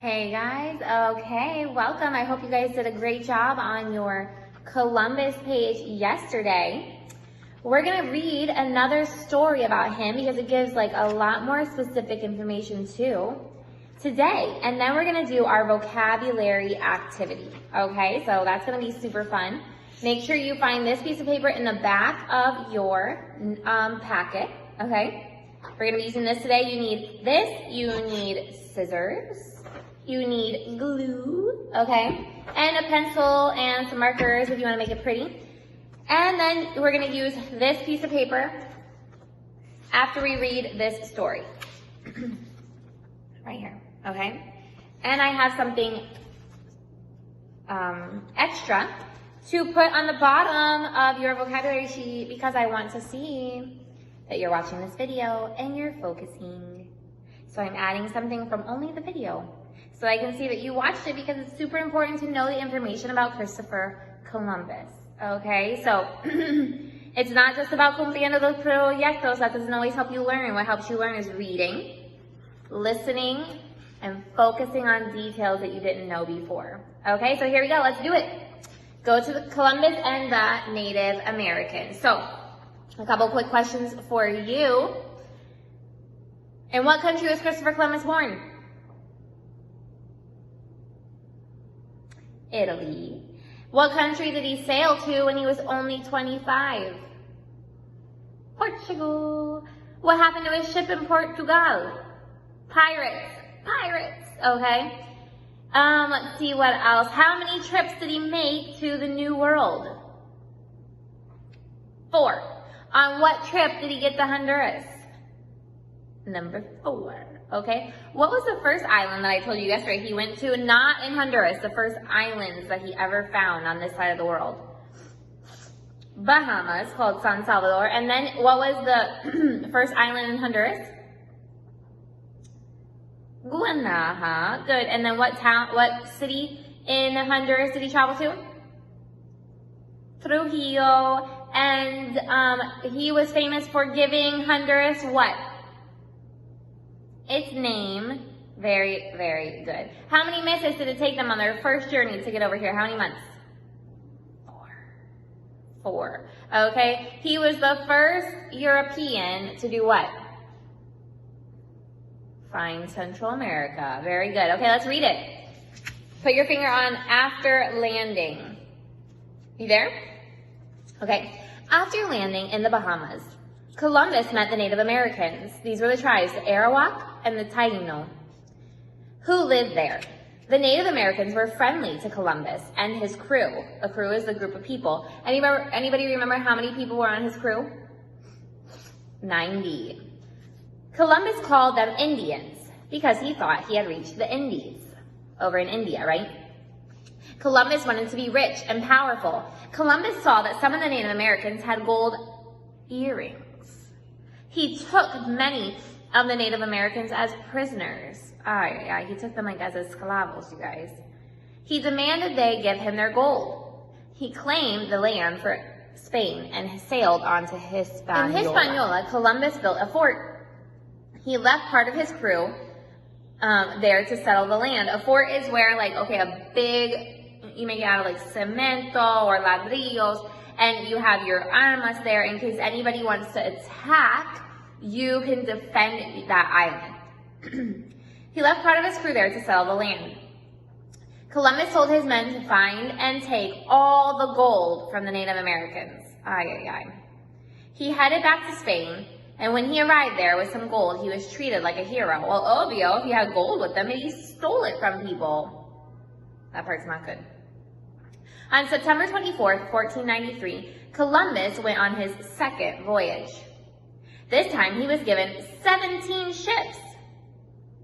Hey guys, okay, welcome. I hope you guys did a great job on your Columbus page yesterday. We're gonna read another story about him because it gives like a lot more specific information too today. And then we're gonna do our vocabulary activity, okay? So that's gonna be super fun. Make sure you find this piece of paper in the back of your packet, okay? We're gonna be using this today. You need this, you need scissors, you need glue, okay? And a pencil and some markers if you wanna make it pretty. And then we're gonna use this piece of paper after we read this story. Right here, okay? And I have something extra to put on the bottom of your vocabulary sheet because I want to see that you're watching this video and you're focusing. So I'm adding something from only the video so I can see that you watched it because it's super important to know the information about Christopher Columbus. Okay, so it's not just about cumpliendo los proyectos. That doesn't always help you learn. What helps you learn is reading, listening, and focusing on details that you didn't know before. Okay, so here we go. Let's do it. Go to the Columbus and the Native Americans. So a couple quick questions for you. In what country was Christopher Columbus born? Italy. What country did he sail to when he was only 25? Portugal. What happened to his ship in Portugal? Pirates, okay? Let's see what else. How many trips did he make to the New World? 4. On what trip did he get to Honduras? Number 4. Okay, what was the first island that I told you yesterday he went to? Not in Honduras, the first islands that he ever found on this side of the world. Bahamas, called San Salvador. And then what was the first island in Honduras? Guanaja. Good. And then what city in Honduras did he travel to? Trujillo. And he was famous for giving Honduras what? Its name. Very, very good. How many meses did it take them on their first journey to get over here? How many months? 4. Okay. He was the first European to do what? Find Central America. Very good. Okay, let's read it. Put your finger on after landing. You there? Okay. After landing in the Bahamas, Columbus met the Native Americans. These were the tribes, the Arawak and the Taino, who lived there. The Native Americans were friendly to Columbus and his crew. A crew is a group of people. Anybody remember how many people were on his crew? 90. Columbus called them Indians because he thought he had reached the Indies over in India, right? Columbus wanted to be rich and powerful. Columbus saw that some of the Native Americans had gold earrings. He took many of the Native Americans as prisoners. He took them like as esclavos, you guys. He demanded they give him their gold. He claimed the land for Spain and sailed on to Hispaniola. In Hispaniola, Columbus built a fort. He left part of his crew there to settle the land. A fort is where a big, you make it out of like cemento or ladrillos, and you have your armas there in case anybody wants to attack. You can defend that island. He left part of his crew there to settle the land. Columbus told his men to find and take all the gold from the Native Americans. He headed back to Spain, and when he arrived there with some gold, he was treated like a hero. Well, obvio, if he had gold with him, he stole it from people. That part's not good. On September 24th, 1493, Columbus went on his second voyage. This time, he was given 17 ships.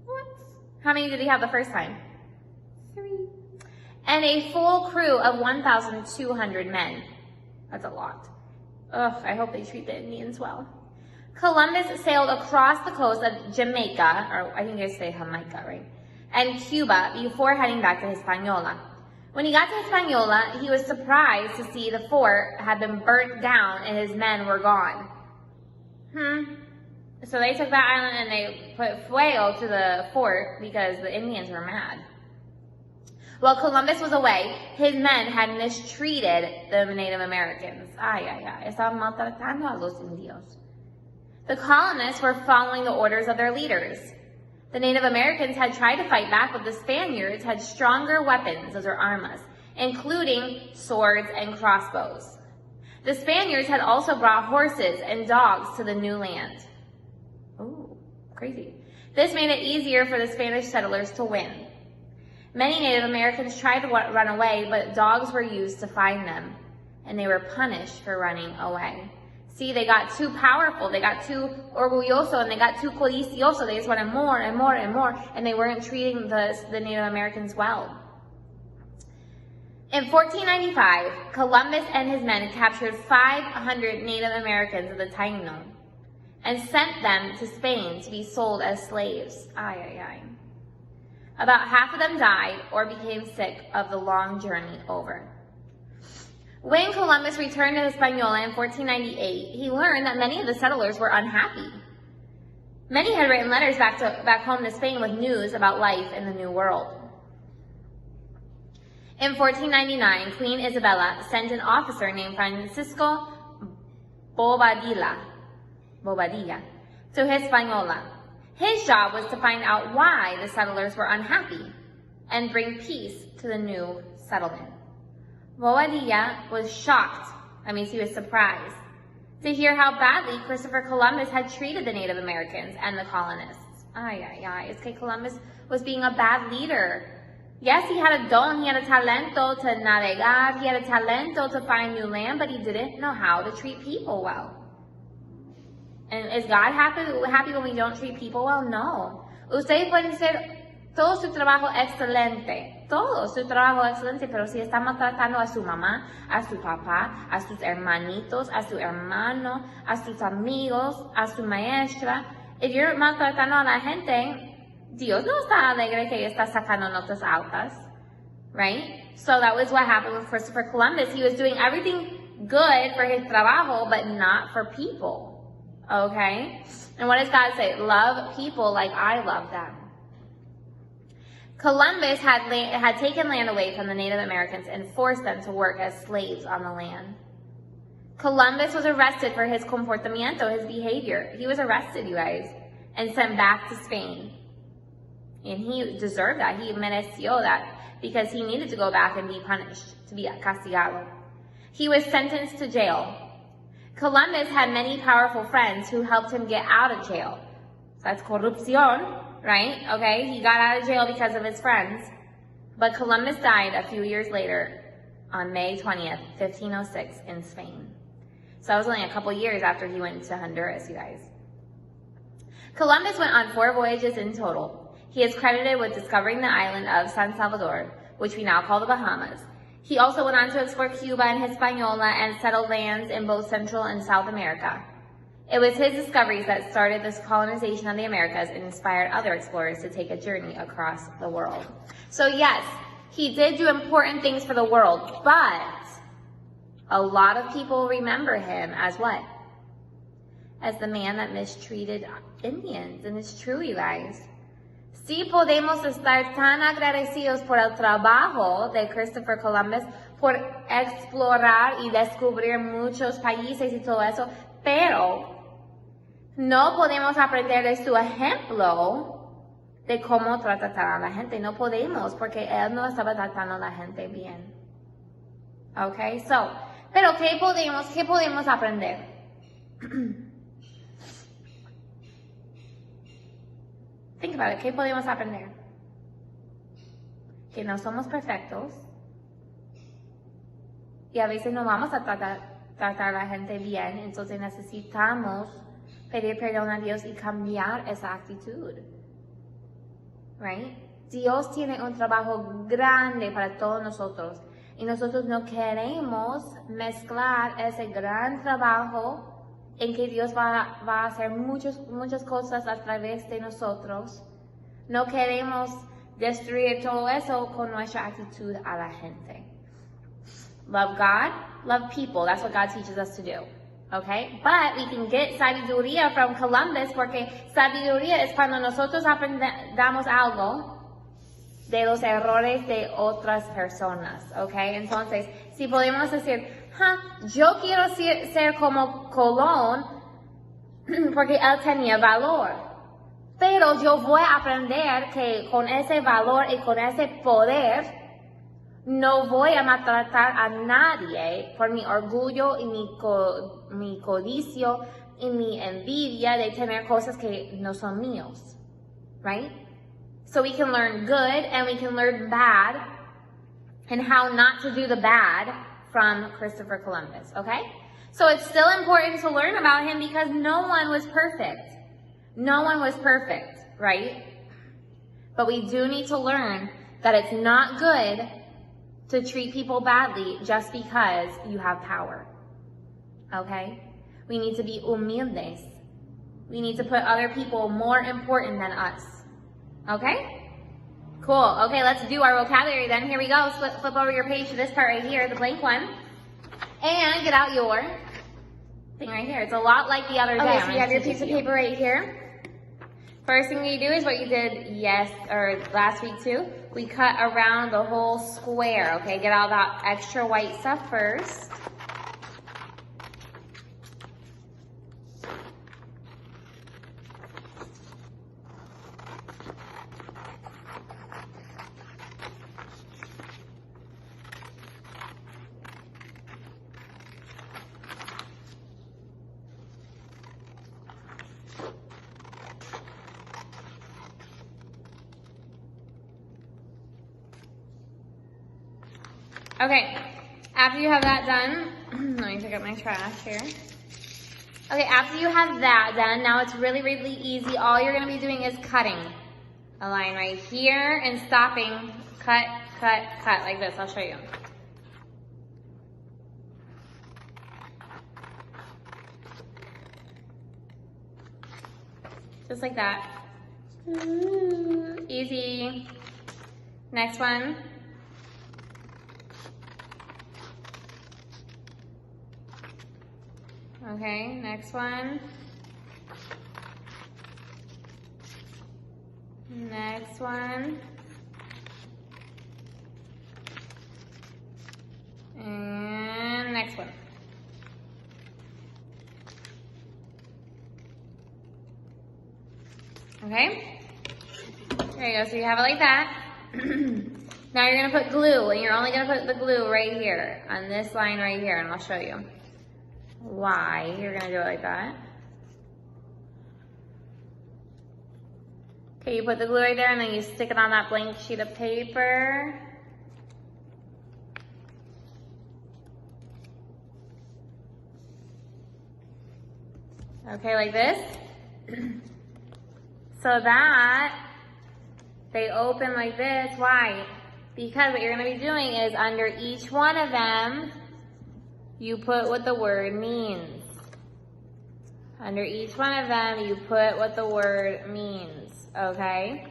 What? How many did he have the first time? 3. And a full crew of 1,200 men. That's a lot. Ugh, I hope they treat the Indians well. Columbus sailed across the coast of Jamaica, or I think I say Jamaica, right? And Cuba before heading back to Hispaniola. When he got to Hispaniola, he was surprised to see the fort had been burnt down and his men were gone. So they took that island and they put fuego to the fort because the Indians were mad. While Columbus was away, his men had mistreated the Native Americans. Estaban maltratando a los indios. The colonists were following the orders of their leaders. The Native Americans had tried to fight back, but the Spaniards had stronger weapons, those are armas, including swords and crossbows. The Spaniards had also brought horses and dogs to the new land. Ooh, crazy. This made it easier for the Spanish settlers to win. Many Native Americans tried to run away, but dogs were used to find them, and they were punished for running away. See, they got too powerful, they got too orgulloso, and they got too codicioso. They just wanted more and more and more, and they weren't treating the Native Americans well. In 1495, Columbus and his men captured 500 Native Americans of the Taino and sent them to Spain to be sold as slaves. About half of them died or became sick of the long journey over. When Columbus returned to Hispaniola in 1498, he learned that many of the settlers were unhappy. Many had written letters back home to Spain with news about life in the New World. In 1499, Queen Isabella sent an officer named Francisco Bobadilla to Hispaniola. His job was to find out why the settlers were unhappy and bring peace to the new settlement. Bobadilla was shocked, he was surprised, to hear how badly Christopher Columbus had treated the Native Americans and the colonists. It's que Columbus was being a bad leader. Yes, he had a don, he had a talento to navegar, he had a talento to find new land, but he didn't know how to treat people well. And is God happy when we don't treat people well? No. Ustedes pueden ser todo su trabajo excelente, pero si están maltratando a su mamá, a su papá, a sus hermanitos, a su hermano, a sus amigos, a su maestra, if you're maltratando a la gente, Dios no está alegre que está sacando notas altas, right? So that was what happened with Christopher Columbus. He was doing everything good for his trabajo, but not for people. Okay? And what does God say? Love people like I love them. Columbus had taken land away from the Native Americans and forced them to work as slaves on the land. Columbus was arrested for his comportamiento, his behavior. He was arrested, you guys, and sent back to Spain. And he deserved that. He mereció that because he needed to go back and be punished, to be castigado. He was sentenced to jail. Columbus had many powerful friends who helped him get out of jail. So that's corrupción, right? Okay, he got out of jail because of his friends. But Columbus died a few years later on May 20th, 1506 in Spain. So that was only a couple years after he went to Honduras, you guys. Columbus went on 4 voyages in total. He is credited with discovering the island of San Salvador, which we now call the Bahamas. He also went on to explore Cuba and Hispaniola and settle lands in both Central and South America. It was his discoveries that started this colonization of the Americas and inspired other explorers to take a journey across the world. So yes, he did do important things for the world, but a lot of people remember him as what? As the man that mistreated Indians. And it's true, you guys. Sí podemos estar tan agradecidos por el trabajo de Christopher Columbus, por explorar y descubrir muchos países y todo eso, pero no podemos aprender de su ejemplo de cómo tratar a la gente. No podemos, porque él no estaba tratando a la gente bien. Okay, so, pero ¿qué podemos aprender? Think about it. ¿Qué podemos aprender? Que no somos perfectos y a veces no vamos a tratar a la gente bien, entonces necesitamos pedir perdón a Dios y cambiar esa actitud. Right? Dios tiene un trabajo grande para todos nosotros y nosotros no queremos mezclar ese gran trabajo en que Dios va a hacer muchas cosas a través de nosotros. No queremos destruir todo eso con nuestra actitud a la gente. Love God, love people. That's what God teaches us to do. Okay? But we can get sabiduría from Columbus porque sabiduría es cuando nosotros aprendamos algo de los errores de otras personas. Okay? Entonces, si podemos decir, yo quiero ser como Colón porque él tenía valor. Pero yo voy a aprender que con ese valor y con ese poder no voy a maltratar a nadie por mi orgullo y mi codicio y mi envidia de tener cosas que no son míos. Right? So we can learn good and we can learn bad and how not to do the bad from Christopher Columbus. Okay? So it's still important to learn about him because no one was perfect. No one was perfect, right? But we do need to learn that it's not good to treat people badly just because you have power. Okay? We need to be humildes. We need to put other people more important than us. Okay? Cool. Okay, let's do our vocabulary then. Here we go. Flip over your page to this part right here, the blank one. And get out your thing right here. It's a lot like the other day. Okay, so you have your piece of paper right here. First thing you do is what you did last week too. We cut around the whole square, okay? Get all that extra white stuff first. Okay, after you have that done, let me pick up my trash here. Okay, after you have that done, now it's really, really easy. All you're going to be doing is cutting a line right here and stopping. Cut, cut, cut, like this. I'll show you. Just like that. Easy. Next one. Okay, next one. Next one. And next one. Okay? There you go, so you have it like that. Now you're gonna put glue, and you're only gonna put the glue right here, on this line right here, and I'll show you why you're gonna do it like that. Okay, you put the glue right there and then you stick it on that blank sheet of paper. Okay, like this. So that they open like this. Why? Because what you're gonna be doing is under each one of them, you put what the word means. Under each one of them, you put what the word means, okay?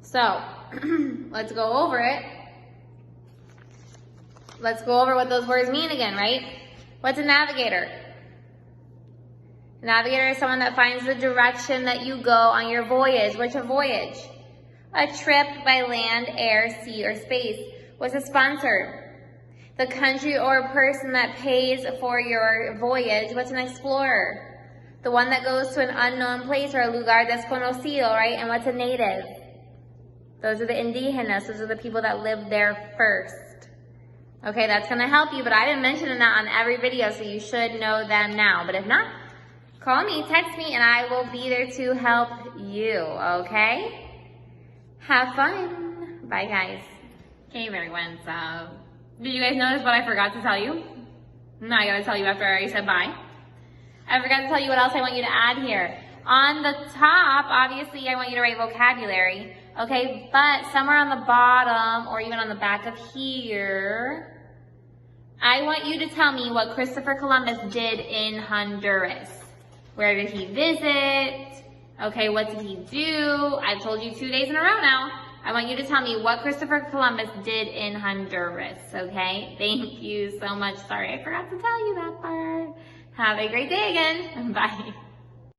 So, let's go over it. Let's go over what those words mean again, right? What's a navigator? A navigator is someone that finds the direction that you go on your voyage. What's a voyage? A trip by land, air, sea, or space. What's a sponsor? The country or person that pays for your voyage. What's an explorer? The one that goes to an unknown place or a lugar desconocido, right? And what's a native? Those are the indígenas. Those are the people that lived there first. Okay, that's going to help you, but I didn't mention that on every video, so you should know them now. But if not, call me, text me, and I will be there to help you, okay? Have fun. Bye, guys. Hey, everyone, so did you guys notice what I forgot to tell you? No, I gotta tell you after I already said bye. I forgot to tell you what else I want you to add here. On the top, obviously, I want you to write vocabulary, okay? But somewhere on the bottom, or even on the back of here, I want you to tell me what Christopher Columbus did in Honduras. Where did he visit? Okay, what did he do? I've told you 2 days in a row now. I want you to tell me what Christopher Columbus did in Honduras, okay? Thank you so much. Sorry, I forgot to tell you that part. Have a great day again. Bye.